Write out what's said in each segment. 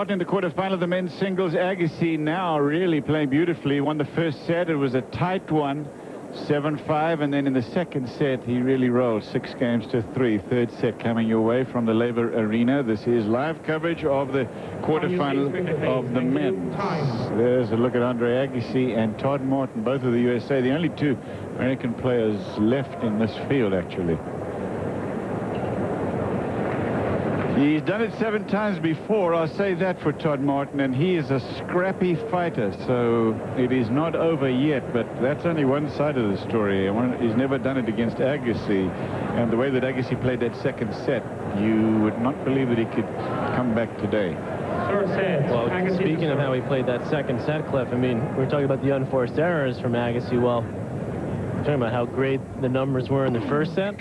In the quarterfinal of the men's singles, Agassi now really playing beautifully. Won the first set. It was a tight one, 7-5, and then in the second set he really rolled 6 games to 3. Third set coming your way from the Laver Arena. This is live coverage of the quarterfinal of the men's. There's a look at Andre Agassi and Todd Martin, both of the USA, the only 2 American players left in this field actually. He's done it 7 times before, I'll say that for Todd Martin, and he is a scrappy fighter, so it is not over yet, but that's only one side of the story. He's never done it against Agassi, and the way that Agassi played that second set, you would not believe that he could come back today. Well, speaking of how he played that second set, Cliff, I mean, we're talking about the unforced errors from Agassi. Well, talking about how great the numbers were in the first set.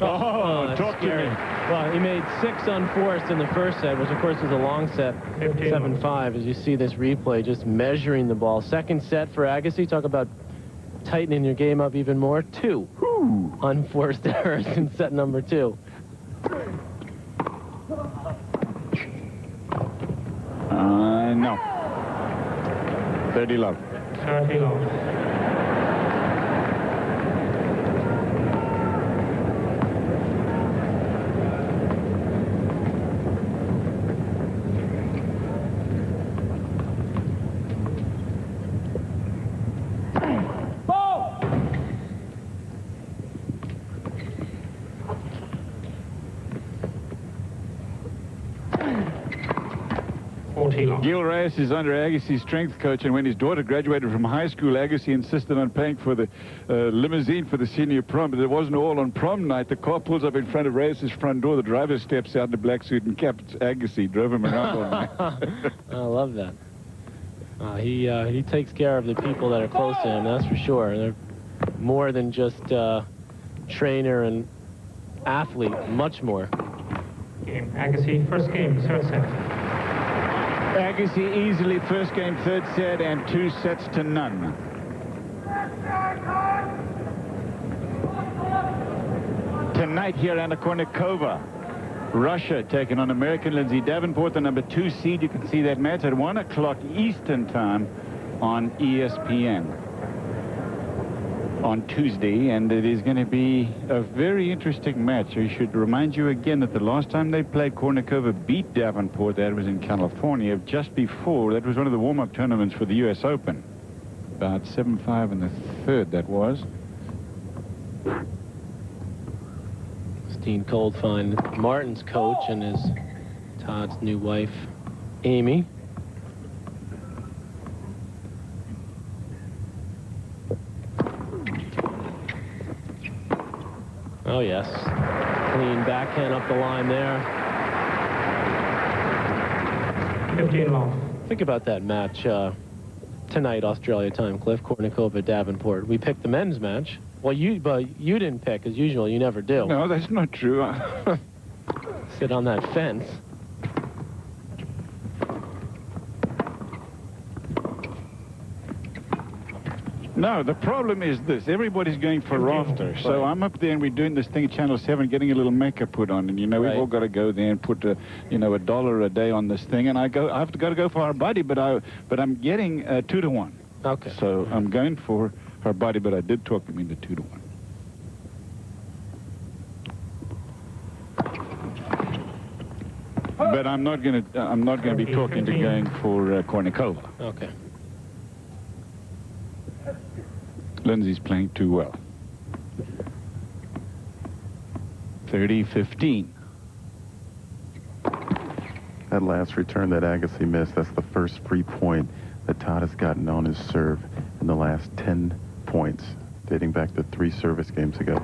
Oh, talk to me. Well, he made 6 unforced in the first set, which of course was a long set, 7-5. As you see this replay, just measuring the ball. Second set for Agassi. Talk about tightening your game up even more. 2 unforced errors in set number 2. No. 30 love. 30 love. Gil Reyes is under Agassi's strength coach, and when his daughter graduated from high school, Agassi insisted on paying for the limousine for the senior prom, but it wasn't all on prom night. The car pulls up in front of Reyes' front door. The driver steps out in a black suit and cap. It's Agassi. Drove him around all night. I love that. He takes care of the people that are close to him, that's for sure. They're more than just trainer and athlete, much more. Game. Agassi, first game, third set. Agassi easily first game, third set, and 2 sets to none. Tonight here at Kournikova, Russia taking on American Lindsay Davenport, the number 2 seed. You can see that match at 1 o'clock Eastern time on ESPN on Tuesday, and it is going to be a very interesting match. I should remind you again that the last time they played, Kournikova beat Davenport. That was in California. Just before, that was one of the warm-up tournaments for the U.S. Open. About 7-5 in the third, that was. Steen Coldfine, Martin's coach, and his Todd's new wife, Amy. Oh, yes. Clean backhand up the line there. 15 love. Think about that match tonight, Australia time, Cliff. Kournikova, Davenport. We picked the men's match. Well, but you didn't pick, as usual. You never do. No, that's not true. Sit on that fence. No, the problem is this. Everybody's going for rafter. So I'm up there and we're doing this thing at Channel 7, getting a little makeup put on. And, you know, we've all got to go there and put, $1 a day on this thing. And I've got to go for our body, but I'm getting 2 to 1. Okay. So I'm going for her body, but I did talk him into 2 to 1. But I'm not going to be talking to going for Kournikova. Okay. Lindsay's playing too well. 30-15. That last return that Agassi missed, that's the first free point that Todd has gotten on his serve in the last 10 points, dating back to 3 service games ago.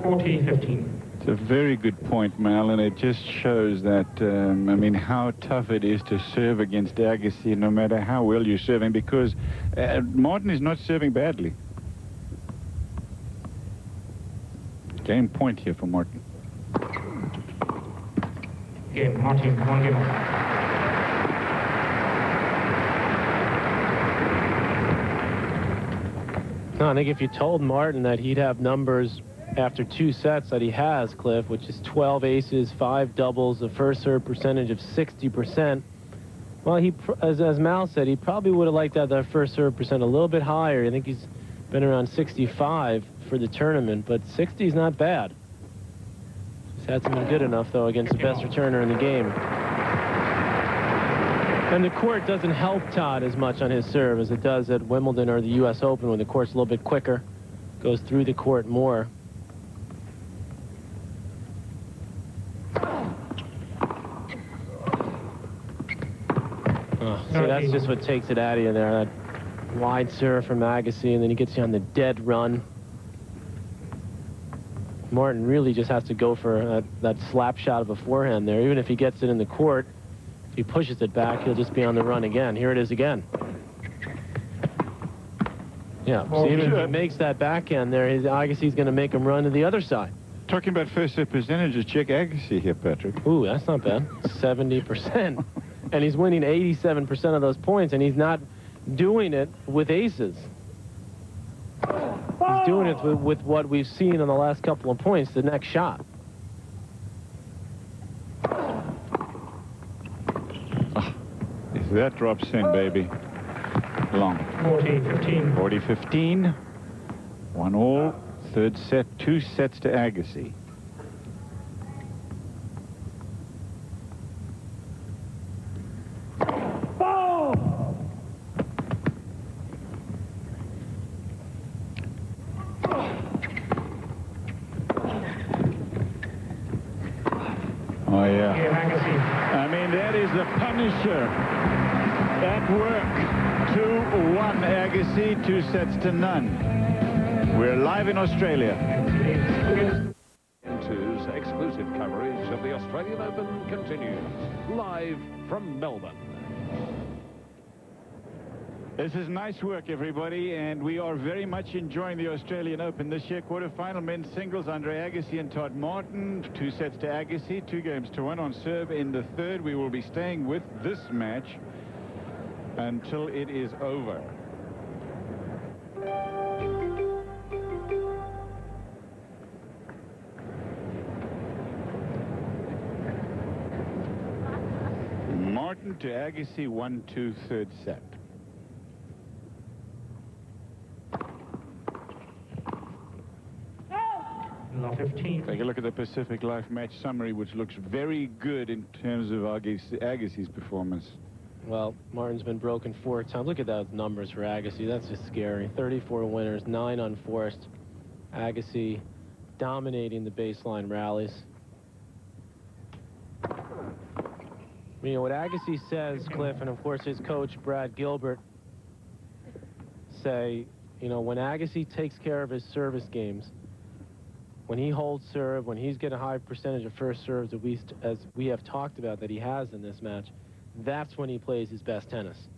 40-15. It's a very good point, Mal, and it just shows that, how tough it is to serve against Agassi, no matter how well you're serving, because Martin is not serving badly. Game point here for Martin. Game, Martin, 1 game. No, I think if you told Martin that he'd have numbers after 2 sets that he has, Cliff, which is 12 aces, 5 doubles, a first serve percentage of 60%, well, as Mal said, he probably would have liked that first serve percent a little bit higher. I think he's been around 65 for the tournament, but 60 is not bad. He's hasn't been good enough, though, against the best returner in the game. And the court doesn't help Todd as much on his serve as it does at Wimbledon or the U.S. Open, when the court's a little bit quicker, goes through the court more. Oh, so that's just what takes it out of you there. That wide serve from Agassi, and then he gets you on the dead run. Martin really just has to go for that slap shot of a forehand there. Even if he gets it in the court, if he pushes it back, he'll just be on the run again. Here it is again. Yeah, so even if he makes that backhand there, Agassi's going to make him run to the other side. Talking about first serve percentages, check Agassi here, Patrick. Ooh, that's not bad. 70%. And he's winning 87% of those points, and he's not doing it with aces. He's doing it with what we've seen in the last couple of points, the next shot. If that drops in, baby. Long. 40-15. 40-15. 1-all. Third set. 2 sets to Agassi. Oh, yeah. I mean, that is the Punisher at work. 2-1 Agassi, 2 sets to none. We're live in Australia. Two's exclusive coverage of the Australian Open continues live from Melbourne. This is nice work, everybody, and we are very much enjoying the Australian Open this year. Quarterfinal men's singles, Andre Agassi and Todd Martin. 2 sets to Agassi, 2 games to 1 on serve in the third. We will be staying with this match until it is over. Martin to Agassi, 1-2, third set. Law 15. Take a look at the Pacific Life match summary, which looks very good in terms of Agassi's performance. Well, Martin's been broken 4 times. Look at those numbers for Agassi. That's just scary. 34 winners, 9 unforced. Agassi dominating the baseline rallies. You know, what Agassi says, Cliff, and of course his coach, Brad Gilbert, say, you know, when Agassi takes care of his service games, when he holds serve, when he's getting a high percentage of first serves, at least as we have talked about that he has in this match, that's when he plays his best tennis.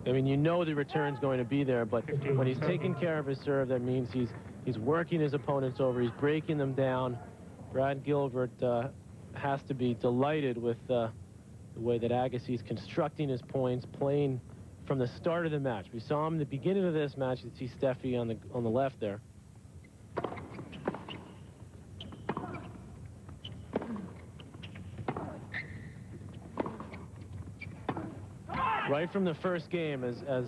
I mean, you know the return's going to be there, but when he's taking care of his serve, that means he's working his opponents over, he's breaking them down. Brad Gilbert has to be delighted with the way that Agassi's constructing his points, playing from the start of the match. We saw him in the beginning of this match. You see Steffi on the left there. Right from the first game, as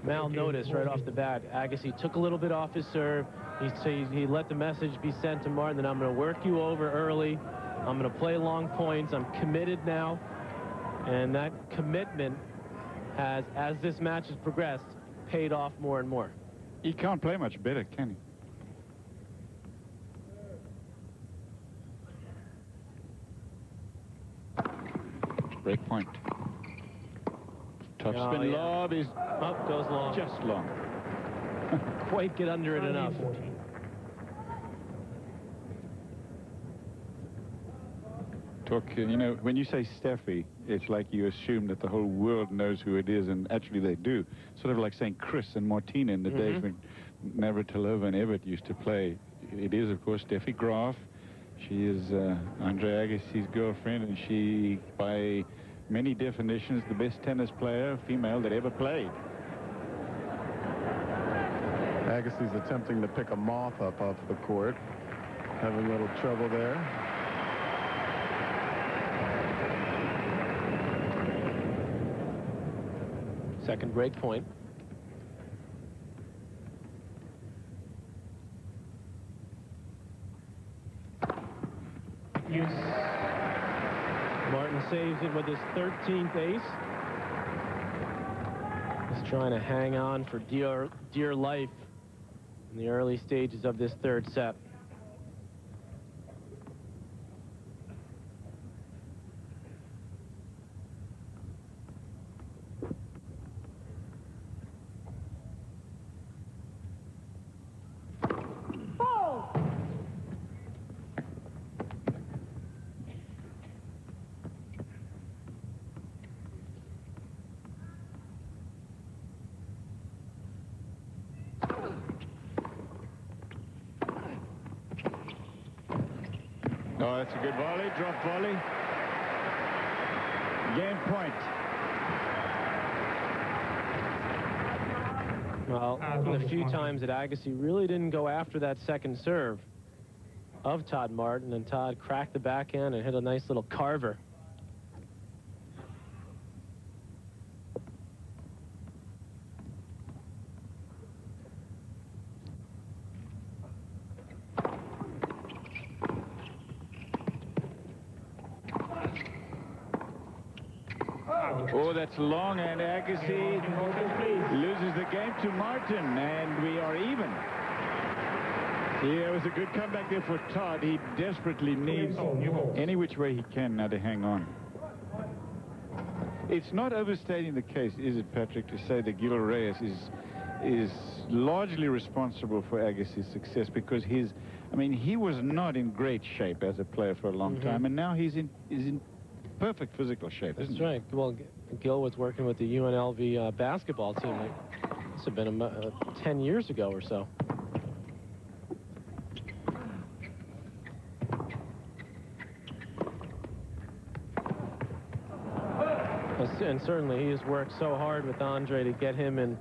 Mal noticed right off the bat, Agassi took a little bit off his serve. He let the message be sent to Martin that I'm going to work you over early. I'm going to play long points. I'm committed now. And that commitment has, as this match has progressed, paid off more and more. He can't play much better, can he? Break point. Top spin lob is up, goes long. Just long. Quite get under it enough. You know, when you say Steffi, it's like you assume that the whole world knows who it is, and actually they do. Sort of like saying Chris and Martina in the days when Navratilova and Everett used to play. It is, of course, Steffi Graf. She is Andre Agassi's girlfriend, and she, by many definitions, the best tennis player, female, that ever played. Agassi's attempting to pick a moth up off the court. Having a little trouble there. Second break point. Use. Martin saves it with his 13th ace. He's trying to hang on for dear life in the early stages of this third set. Oh, that's a good volley, drop volley. Game point. Well, the few times that Agassi really didn't go after that second serve of Todd Martin, and Todd cracked the backhand and hit a nice little carver. Oh, that's long, and Agassi loses the game to Martin, and we are even. Yeah, it was a good comeback there for Todd. He desperately needs any which way he can now to hang on. It's not overstating the case, is it, Patrick, to say that Gil Reyes is largely responsible for Agassi's success, because he was not in great shape as a player for a long time, and now he's in perfect physical shape. That's right. Well, Gil was working with the UNLV basketball team. This had been 10 years ago or so. And certainly he has worked so hard with Andre to get him in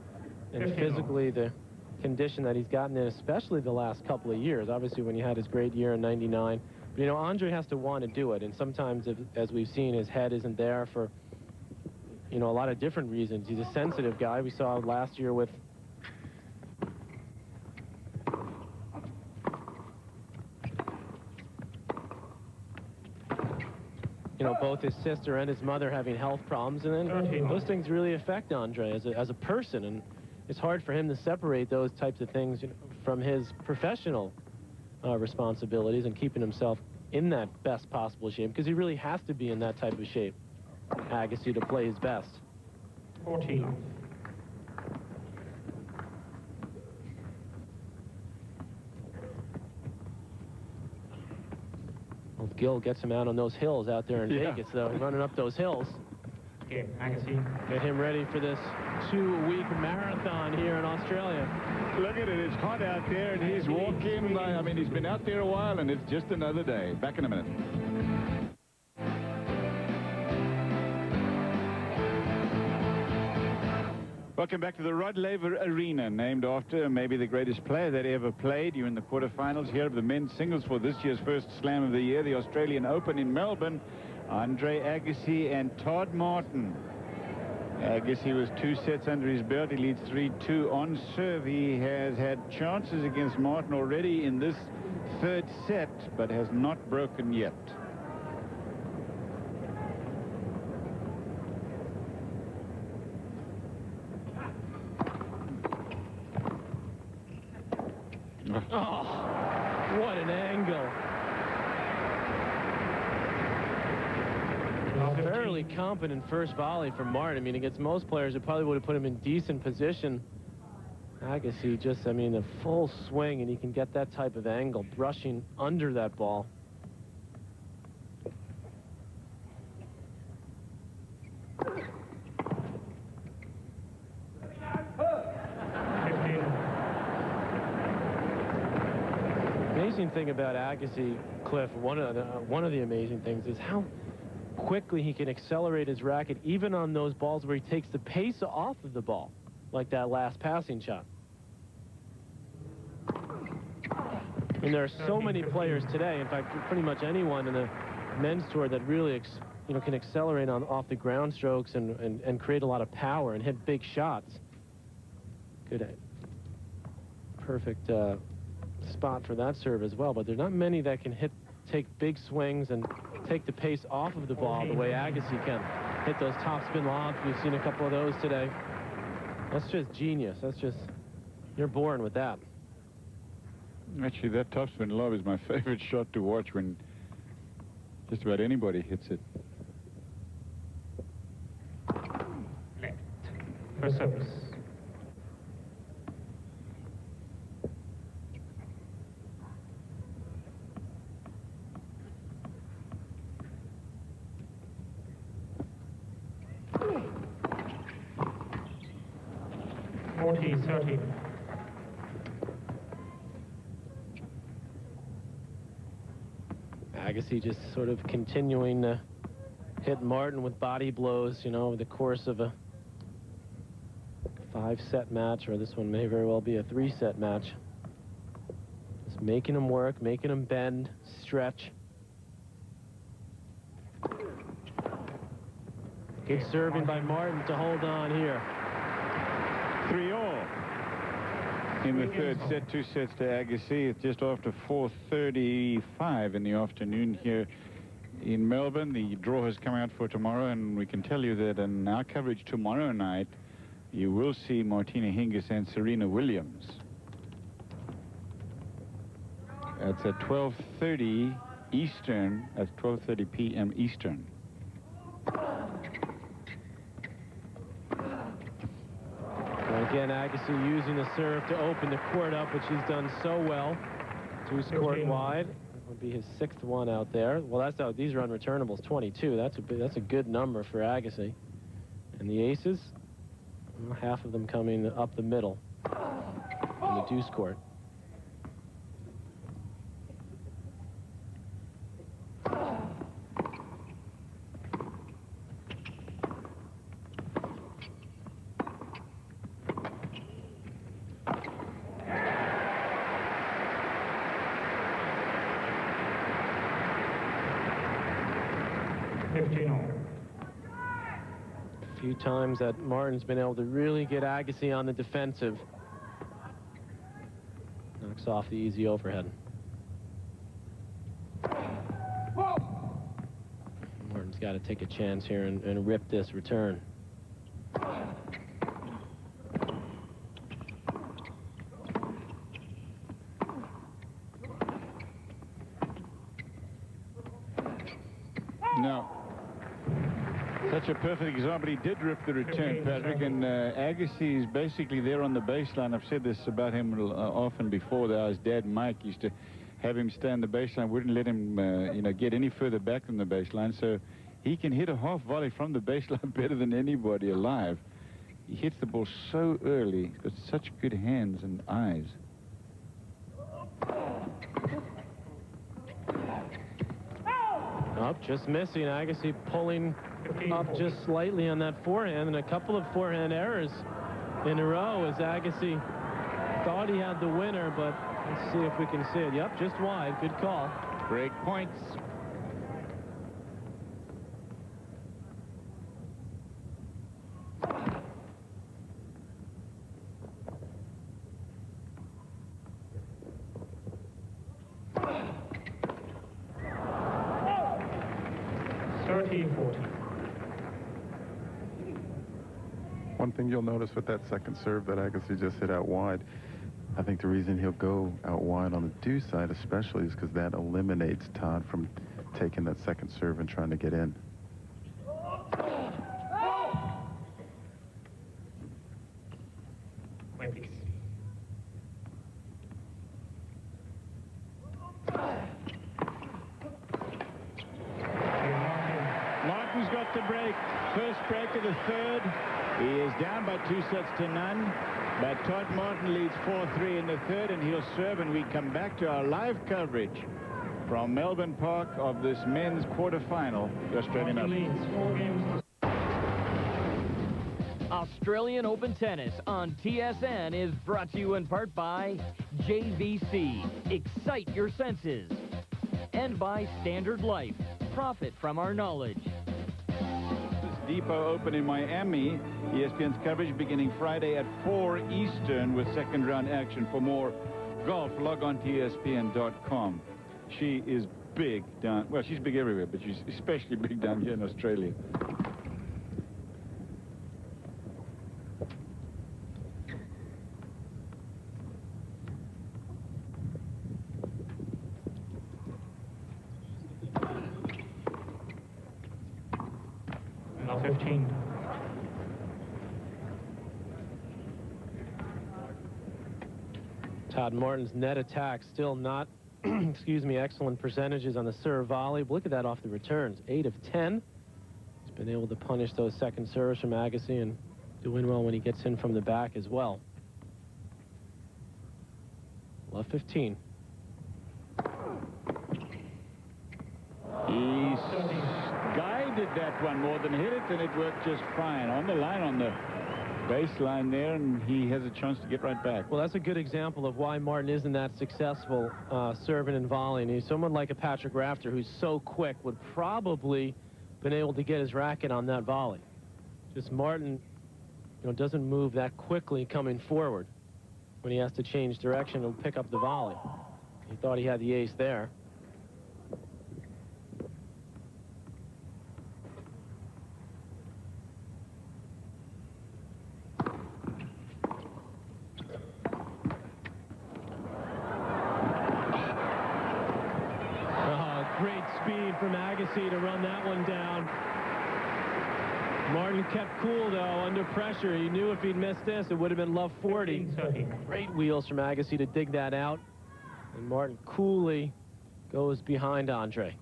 physically the condition that he's gotten in, especially the last couple of years. Obviously, when he had his great year in '99. But, you know, Andre has to want to do it. And sometimes, as we've seen, his head isn't there for, you know, a lot of different reasons. He's a sensitive guy. We saw last year with both his sister and his mother having health problems, and then those things really affect Andre as a person, and it's hard for him to separate those types of things from his professional responsibilities and keeping himself in that best possible shape, because he really has to be in that type of shape, Agassi, to play his best. 14. Well, Gil gets him out on those hills out there in Vegas, though. He's running up those hills. Okay, Agassi. Get him ready for this 2-week marathon here in Australia. Look at it. It's hot out there, and he's walking. I mean, he's been out there a while, and it's just another day. Back in a minute. Welcome back to the Rod Laver Arena, named after maybe the greatest player that ever played. You're in the quarterfinals here of the men's singles for this year's first Slam of the year, the Australian Open in Melbourne. Andre Agassi and Todd Martin. Agassi was 2 sets under his belt. He leads 3-2 on serve. He has had chances against Martin already in this third set, but has not broken yet. Oh, what an angle. Fairly competent first volley from Martin. I mean, against most players, it probably would have put him in decent position. Agassi just, I mean, a full swing, and he can get that type of angle, brushing under that ball. Amazing thing about Agassi, Cliff, one of the amazing things is how quickly he can accelerate his racket, even on those balls where he takes the pace off of the ball, like that last passing shot. And there are so many players today, in fact, pretty much anyone in the men's tour that really can accelerate off the ground strokes and create a lot of power and hit big shots. Good, perfect spot for that serve as well, but there's not many that can take big swings and take the pace off of the ball the way Agassi can. Hit those topspin lobs. We've seen a couple of those today. That's just genius. That's just, you're born with that. Actually, that topspin lob is my favorite shot to watch when just about anybody hits it. Left. First service. Agassi just sort of continuing to hit Martin with body blows, over the course of a 5-set match, or this one may very well be a 3-set match. Just making him work, making him bend, stretch. Good serving by Martin to hold on here. 3-all. In the third set, 2 sets to Agassi. It's just after 4:35 in the afternoon here in Melbourne. The draw has come out for tomorrow, and we can tell you that in our coverage tomorrow night, you will see Martina Hingis and Serena Williams. That's at 12:30 Eastern. That's 12:30 p.m. Eastern. Again, Agassi using the serve to open the court up, which he's done so well. 2's court wide. That would be his 6th one out there. Well, that's out. These are unreturnables, 22. That's a good number for Agassi. And the aces, half of them coming up the middle in the deuce court. A few times that Martin's been able to really get Agassi on the defensive. Knocks off the easy overhead. Martin's got to take a chance here and rip this return. No. Such a perfect example. He did rip the return, Patrick, and Agassi is basically there on the baseline. I've said this about him often before. That his dad, Mike, used to have him stay on the baseline, wouldn't let him, get any further back than the baseline. So he can hit a half volley from the baseline better than anybody alive. He hits the ball so early. He's got such good hands and eyes. Up, just missing. Agassi pulling up just slightly on that forehand, and a couple of forehand errors in a row as Agassi thought he had the winner, but let's see if we can see it. Yep, just wide. Good call. Break points. One thing you'll notice with that second serve that Agassi just hit out wide, I think the reason he'll go out wide on the deuce side especially is because that eliminates Todd from taking that second serve and trying to get in. Martin's got the break. First break of the third. He is down by 2 sets to none. But Todd Martin leads 4-3 in the third, and he'll serve, and we come back to our live coverage from Melbourne Park of this men's quarterfinal, the Australian Open. Leads 4 games to Australian Open Tennis on TSN is brought to you in part by JVC. Excite your senses. And by Standard Life. Profit from our knowledge. Depot Open in Miami. ESPN's coverage beginning Friday at 4 Eastern with second round action. For more golf, log on to ESPN.com. She is big down, well, she's big everywhere, but she's especially big down here in Australia. now 15. Todd Martin's net attack still not, excuse me, excellent percentages on the serve volley. But look at that off the returns, 8 of 10. He's been able to punish those second serves from Agassi and doing well when he gets in from the back as well. Love 15. He guided that one more than hit it, and it worked just fine. On the line, on the baseline there, and he has a chance to get right back. Well, that's a good example of why Martin isn't that successful serving and volleying. He's someone like a Patrick Rafter who's so quick, would probably been able to get his racket on that volley. Just Martin, doesn't move that quickly coming forward. When he has to change direction, he'll pick up the volley. He thought he had the ace there. Great speed from Agassi to run that one down. Martin kept cool, though, under pressure. He knew if he'd missed this, it would have been love 40. 15-30. Great wheels from Agassi to dig that out. And Martin coolly goes behind Andre.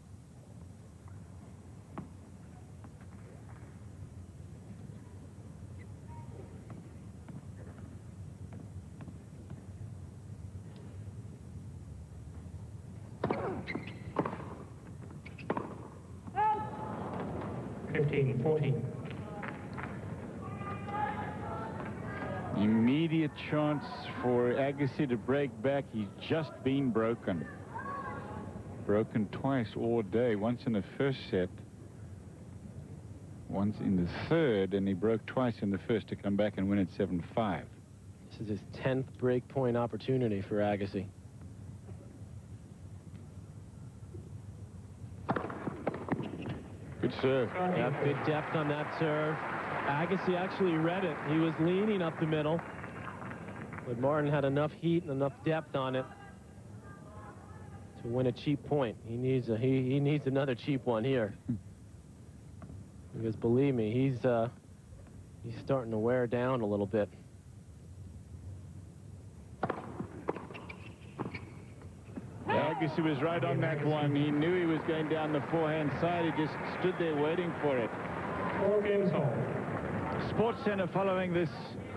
Immediate chance for Agassi to break back. He's just been broken. Broken twice all day. Once in the first set, once in the third, and he broke twice in the first to come back and win at 7-5. This is his 10th break point opportunity for Agassi. Good serve. Yeah, good depth on that serve. Agassi actually read it. He was leaning up the middle. But Martin had enough heat and enough depth on it to win a cheap point. He needs he needs another cheap one here. Because believe me, he's starting to wear down a little bit. Agassi was right on that one. He knew he was going down the forehand side. He just stood there waiting for it. 4 games home. Sports Center following this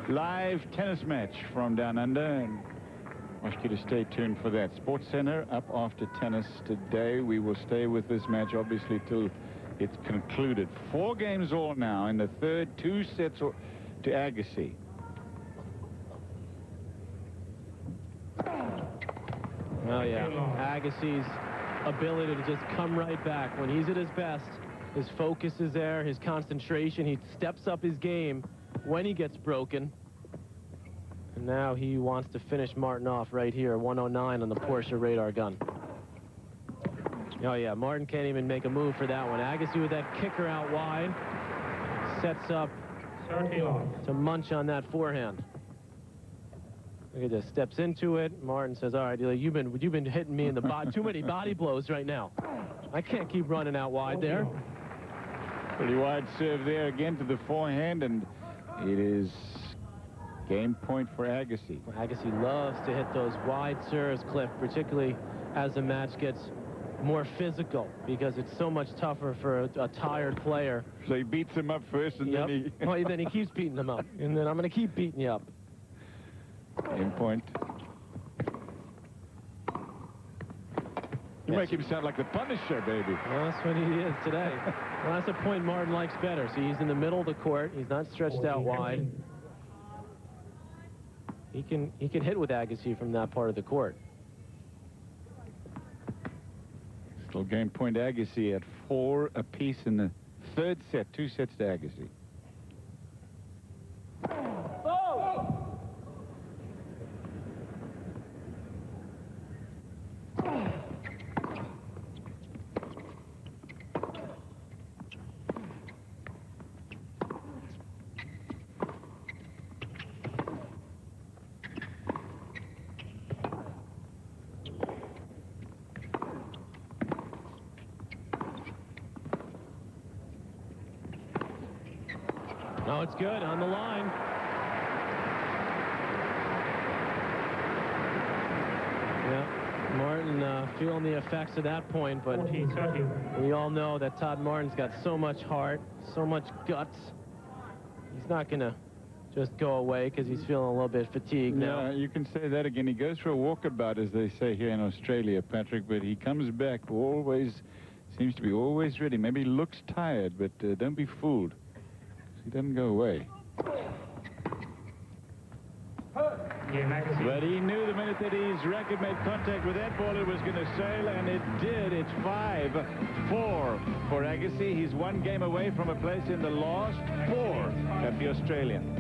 live tennis match from down under, and I ask you to stay tuned for that. Sports Center up after tennis today. We will stay with this match obviously till it's concluded. 4 games all now in the third, 2 sets to Agassi. Oh yeah, Agassi's ability to just come right back when he's at his best. His focus is there, his concentration. He steps up his game when he gets broken. And now he wants to finish Martin off right here, 109 on the Porsche radar gun. Oh yeah, Martin can't even make a move for that one. Agassi with that kicker out wide sets up to munch on that forehand. Look at this, steps into it. Martin says, all right, you've been hitting me in the body, too many body blows right now. I can't keep running out wide there. Pretty wide serve there again to the forehand, and it is game point for Agassi. Agassi loves to hit those wide serves, Cliff, particularly as the match gets more physical, because it's so much tougher for a tired player. So he beats him up first, and then he keeps beating him up, and then I'm going to keep beating you up. Game point. You make him sound like the Punisher, baby. Well, that's what he is today. Well, that's a point Martin likes better. See, he's in the middle of the court. He's not stretched out wide. He can hit with Agassi from that part of the court. Still game point Agassi at 4 apiece in the third set. 2 sets to Agassi. Oh, it's good on the line. Yeah, Martin feeling the effects of that point, but 40-30. we all know that Todd Martin's got so much heart, so much guts. He's not going to just go away because he's feeling a little bit fatigued now. Yeah, you can say that again. He goes for a walkabout, as they say here in Australia, Patrick, but he comes back always, seems to be always ready. Maybe he looks tired, but don't be fooled. He doesn't go away. But he knew the minute that his racket made contact with that ball, it was going to sail, and it did. It's 5-4 for Agassi. He's 1 game away from a place in the last 4 at the Australian.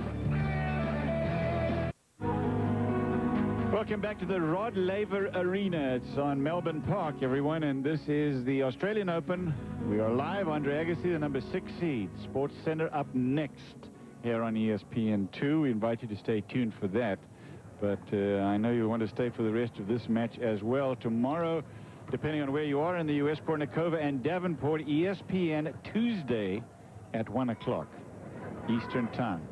Welcome back to the Rod Laver Arena. It's on Melbourne Park, everyone, and this is the Australian Open. We are live. Andre Agassi, the number 6 seed. Sports Center up next here on ESPN2. We invite you to stay tuned for that. But I know you want to stay for the rest of this match as well. Tomorrow, depending on where you are in the U.S., Kornikova and Davenport, ESPN Tuesday at 1 o'clock Eastern Time.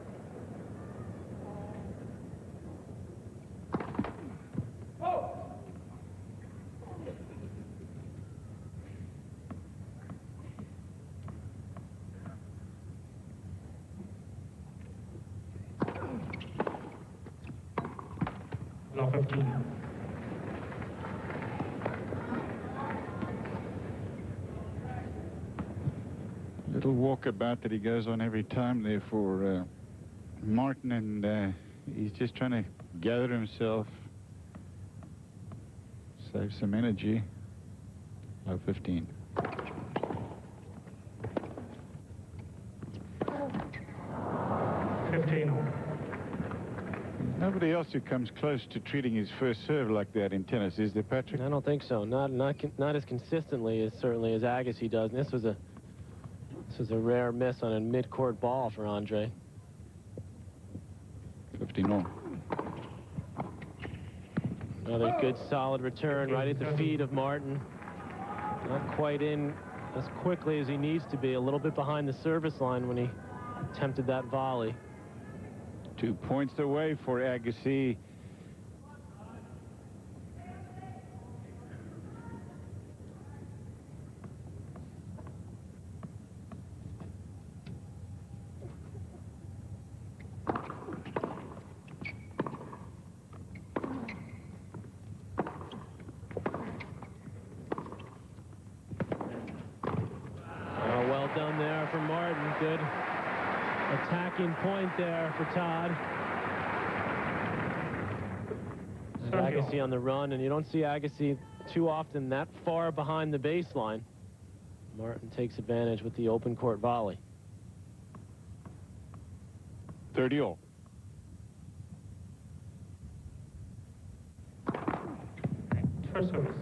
No 15. Little walkabout that he goes on every time there for Martin, and he's just trying to gather himself, save some energy. Low 15. Nobody else who comes close to treating his first serve like that in tennis, is there, Patrick? I don't think so. Not as consistently as certainly as Agassi does. And this was a rare miss on a mid-court ball for Andre. 15-all. Another good solid return right at the feet of Martin. Not quite in as quickly as he needs to be. A little bit behind the service line when he attempted that volley. 2 points away for Agassi. Well done there for Martin. Good attacking point there for Todd. Agassi on the run, and you don't see Agassi too often that far behind the baseline. Martin takes advantage with the open court volley. 30-all. First service.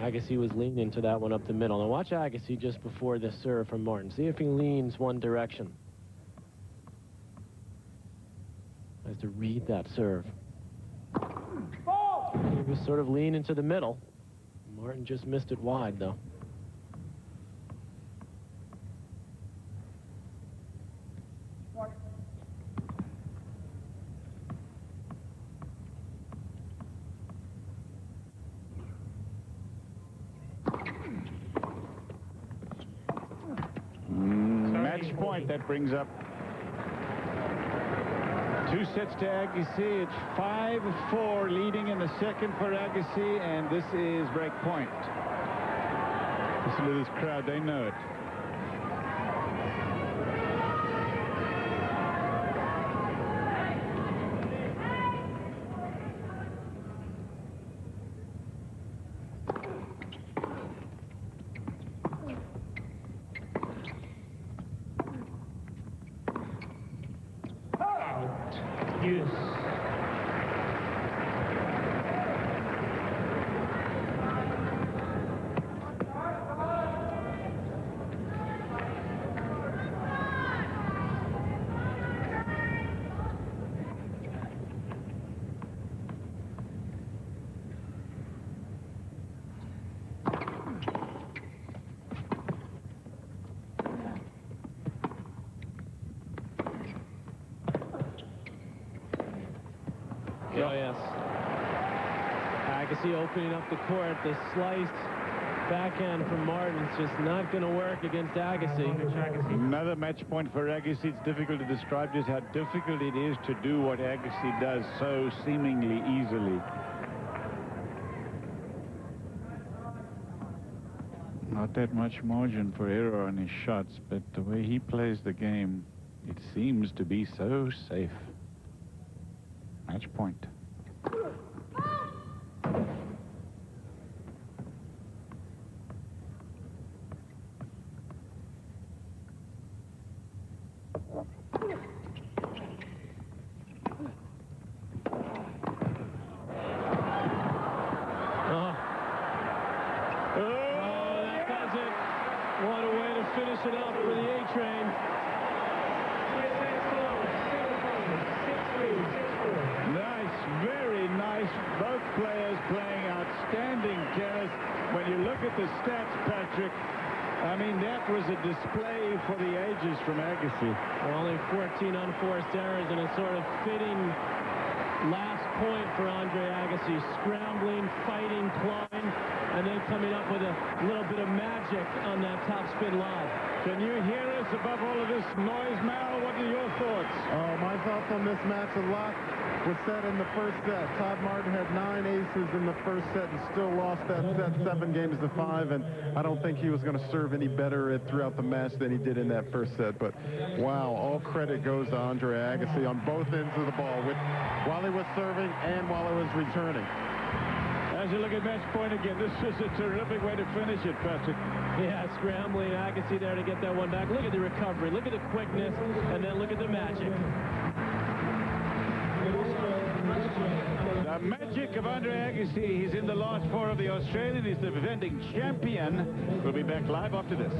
Agassi was leaning to that one up the middle. Now watch Agassi just before this serve from Martin. See if he leans one direction. Has to read that serve. He was sort of leaning to the middle. Martin just missed it wide, though. Match point. That brings up 2 sets to Agassi. It's 5-4 leading in the second for Agassi, and this is break point. Listen to this crowd, they know it. Yes. Oh, yes. Agassi opening up the court. The sliced backhand from Martin's just not going to work against Agassi. Another match point for Agassi. It's difficult to describe just how difficult it is to do what Agassi does so seemingly easily. Not that much margin for error on his shots, but the way he plays the game, it seems to be so safe. Match point. What a way to finish it up for the A-Train. Nice, very nice. Both players playing outstanding tennis. When you look at the stats, Patrick, I mean, that was a display for the ages from Agassi. Only 14 unforced errors and a sort of fitting last point for Andre Agassi. Scrambling, fighting, clawing, and then coming up with a little bit of magic on that topspin lob. Can you hear us above all of this noise, Mal? What are your thoughts? Oh, my thoughts on this match, a lot was said in the first set. Todd Martin had 9 aces in the first set and still lost that set 7-5, and I don't think he was going to serve any better throughout the match than he did in that first set. But wow, all credit goes to Andre Agassi on both ends of the ball, while he was serving and while he was returning. As you look at match point again, this is a terrific way to finish it, Patrick. Yeah, scrambling Agassi there to get that one back. Look at the recovery, look at the quickness, and then look at the magic. The magic of Andre Agassi. He's in the last 4 of the Australian. He's the defending champion. We'll be back live after this.